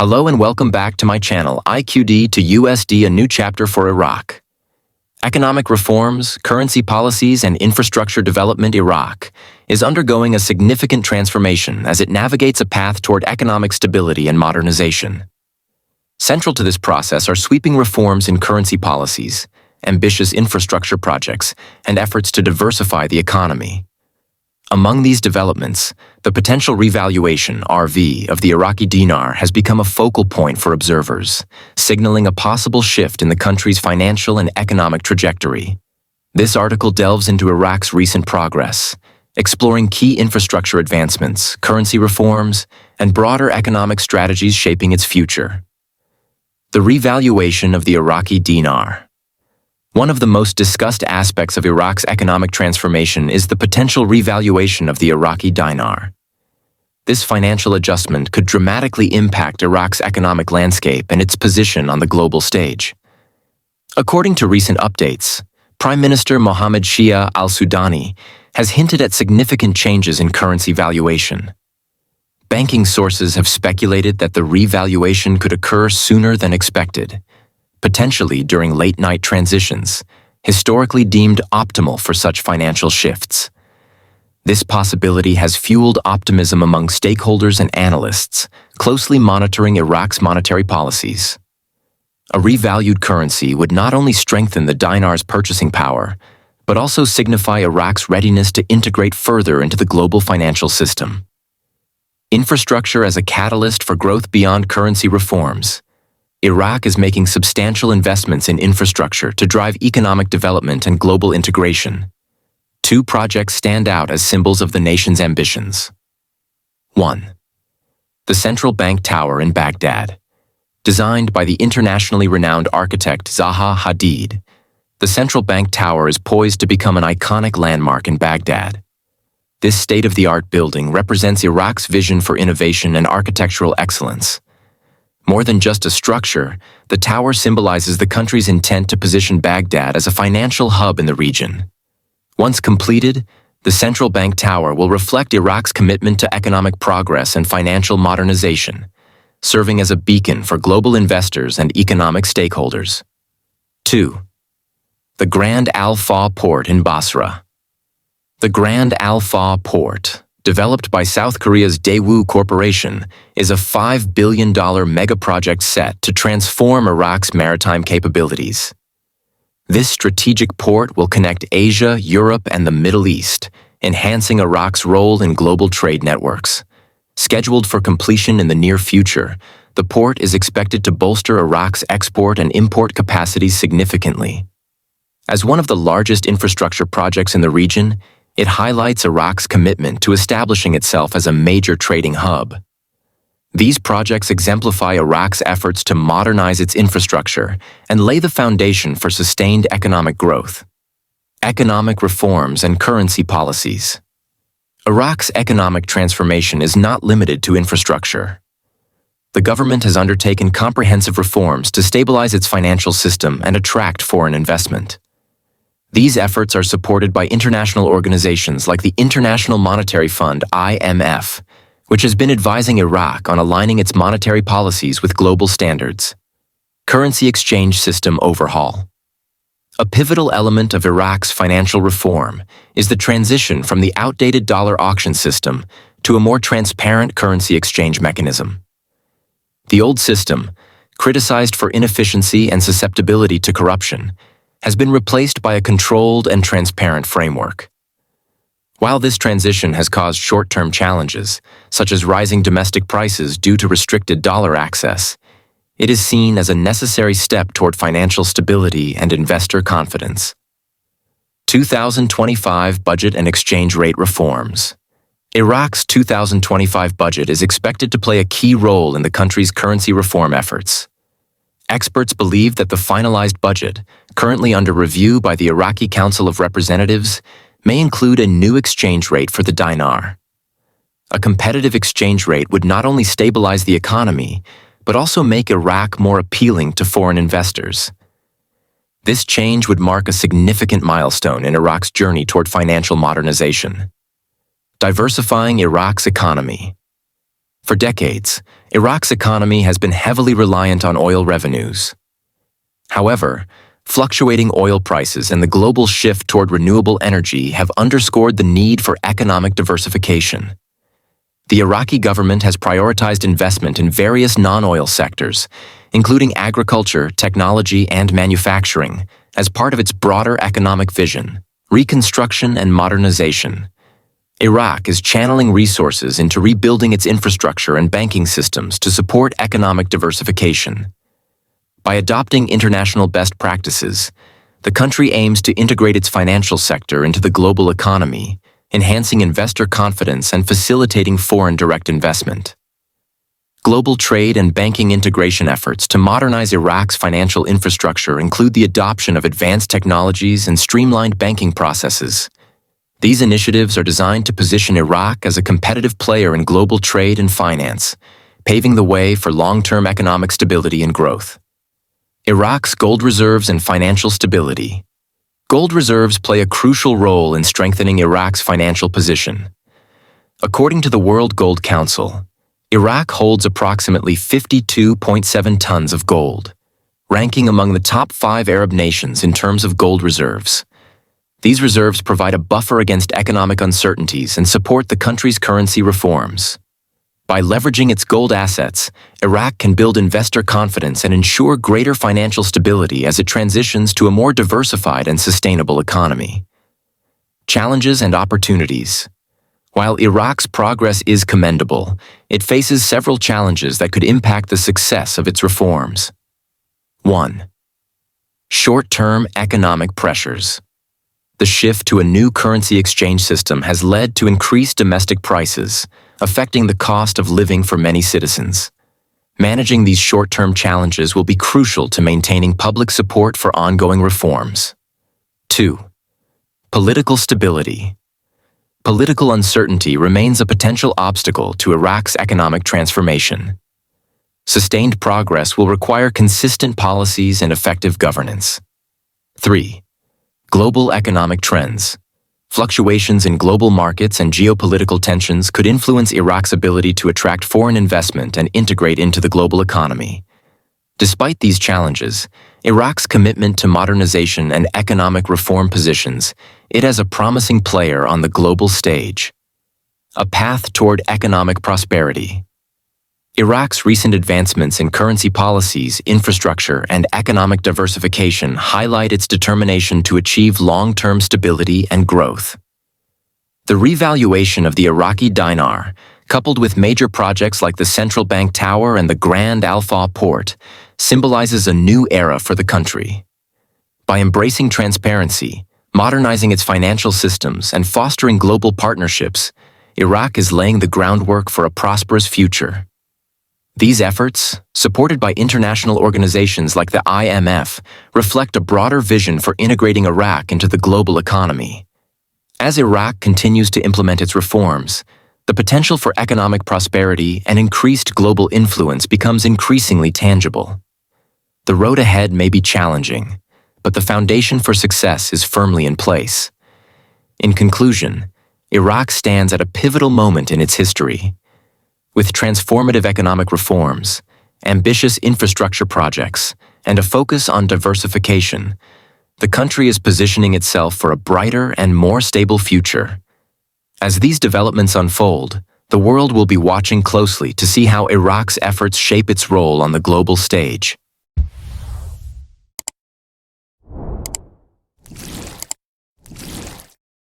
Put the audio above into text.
Hello and welcome back to my channel, IQD to USD, a new chapter for Iraq. Economic reforms, currency policies, and infrastructure development. Iraq is undergoing a significant transformation as it navigates a path toward economic stability and modernization. Central to this process are sweeping reforms in currency policies, ambitious infrastructure projects, and efforts to diversify the economy. Among these developments, the potential revaluation (RV) of the Iraqi dinar has become a focal point for observers, signaling a possible shift in the country's financial and economic trajectory. This article delves into Iraq's recent progress, exploring key infrastructure advancements, currency reforms, and broader economic strategies shaping its future. The revaluation of the Iraqi dinar. One of the most discussed aspects of Iraq's economic transformation is the potential revaluation of the Iraqi dinar. This financial adjustment could dramatically impact Iraq's economic landscape and its position on the global stage. According to recent updates, Prime Minister Mohammed Shia al-Sudani has hinted at significant changes in currency valuation. Banking sources have speculated that the revaluation could occur sooner than expected, potentially during late-night transitions, historically deemed optimal for such financial shifts. This possibility has fueled optimism among stakeholders and analysts, closely monitoring Iraq's monetary policies. A revalued currency would not only strengthen the dinar's purchasing power, but also signify Iraq's readiness to integrate further into the global financial system. Infrastructure as a catalyst for growth. Beyond currency reforms, Iraq is making substantial investments in infrastructure to drive economic development and global integration. Two projects stand out as symbols of the nation's ambitions. 1. The Central Bank Tower in Baghdad. Designed by the internationally renowned architect Zaha Hadid, the Central Bank Tower is poised to become an iconic landmark in Baghdad. This state-of-the-art building represents Iraq's vision for innovation and architectural excellence. More than just a structure, the tower symbolizes the country's intent to position Baghdad as a financial hub in the region. Once completed, the Central Bank Tower will reflect Iraq's commitment to economic progress and financial modernization, serving as a beacon for global investors and economic stakeholders. 2. The Grand Al-Faw Port in Basra. The Grand Al-Faw Port, developed by South Korea's Daewoo Corporation, is a $5 billion mega-project set to transform Iraq's maritime capabilities. This strategic port will connect Asia, Europe, and the Middle East, enhancing Iraq's role in global trade networks. Scheduled for completion in the near future, the port is expected to bolster Iraq's export and import capacities significantly. As one of the largest infrastructure projects in the region, it highlights Iraq's commitment to establishing itself as a major trading hub. These projects exemplify Iraq's efforts to modernize its infrastructure and lay the foundation for sustained economic growth. Economic reforms and currency policies. Iraq's economic transformation is not limited to infrastructure. The government has undertaken comprehensive reforms to stabilize its financial system and attract foreign investment. These efforts are supported by international organizations like the International Monetary Fund (IMF), which has been advising Iraq on aligning its monetary policies with global standards. Currency exchange system overhaul. A pivotal element of Iraq's financial reform is the transition from the outdated dollar auction system to a more transparent currency exchange mechanism. The old system, criticized for inefficiency and susceptibility to corruption, has been replaced by a controlled and transparent framework. While this transition has caused short-term challenges, such as rising domestic prices due to restricted dollar access, it is seen as a necessary step toward financial stability and investor confidence. 2025 Budget and Exchange Rate Reforms. Iraq's 2025 budget is expected to play a key role in the country's currency reform efforts. Experts believe that the finalized budget, currently under review by the Iraqi Council of Representatives, may include a new exchange rate for the dinar. A competitive exchange rate would not only stabilize the economy, but also make Iraq more appealing to foreign investors. This change would mark a significant milestone in Iraq's journey toward financial modernization. Diversifying Iraq's economy. For decades, Iraq's economy has been heavily reliant on oil revenues. However, fluctuating oil prices and the global shift toward renewable energy have underscored the need for economic diversification. The Iraqi government has prioritized investment in various non-oil sectors, including agriculture, technology, and manufacturing, as part of its broader economic vision, reconstruction and modernization. Iraq is channeling resources into rebuilding its infrastructure and banking systems to support economic diversification. By adopting international best practices, the country aims to integrate its financial sector into the global economy, enhancing investor confidence and facilitating foreign direct investment. Global trade and banking integration efforts to modernize Iraq's financial infrastructure include the adoption of advanced technologies and streamlined banking processes. These initiatives are designed to position Iraq as a competitive player in global trade and finance, paving the way for long-term economic stability and growth. Iraq's gold reserves and financial stability. Gold reserves play a crucial role in strengthening Iraq's financial position. According to the World Gold Council, Iraq holds approximately 52.7 tons of gold, ranking among the top 5 Arab nations in terms of gold reserves. These reserves provide a buffer against economic uncertainties and support the country's currency reforms. By leveraging its gold assets, Iraq can build investor confidence and ensure greater financial stability as it transitions to a more diversified and sustainable economy. Challenges and opportunities. While Iraq's progress is commendable, it faces several challenges that could impact the success of its reforms. 1. Short-term economic pressures. The shift to a new currency exchange system has led to increased domestic prices, affecting the cost of living for many citizens. Managing these short-term challenges will be crucial to maintaining public support for ongoing reforms. 2. Political stability. Political uncertainty remains a potential obstacle to Iraq's economic transformation. Sustained progress will require consistent policies and effective governance. 3. Global economic trends. Fluctuations in global markets and geopolitical tensions could influence Iraq's ability to attract foreign investment and integrate into the global economy. Despite these challenges, Iraq's commitment to modernization and economic reform positions it as a promising player on the global stage. A path toward economic prosperity. Iraq's recent advancements in currency policies, infrastructure, and economic diversification highlight its determination to achieve long-term stability and growth. The revaluation of the Iraqi dinar, coupled with major projects like the Central Bank Tower and the Grand Al-Faw port, symbolizes a new era for the country. By embracing transparency, modernizing its financial systems, and fostering global partnerships, Iraq is laying the groundwork for a prosperous future. These efforts, supported by international organizations like the IMF, reflect a broader vision for integrating Iraq into the global economy. As Iraq continues to implement its reforms, the potential for economic prosperity and increased global influence becomes increasingly tangible. The road ahead may be challenging, but the foundation for success is firmly in place. In conclusion, Iraq stands at a pivotal moment in its history. With transformative economic reforms, ambitious infrastructure projects, and a focus on diversification, the country is positioning itself for a brighter and more stable future. As these developments unfold, the world will be watching closely to see how Iraq's efforts shape its role on the global stage.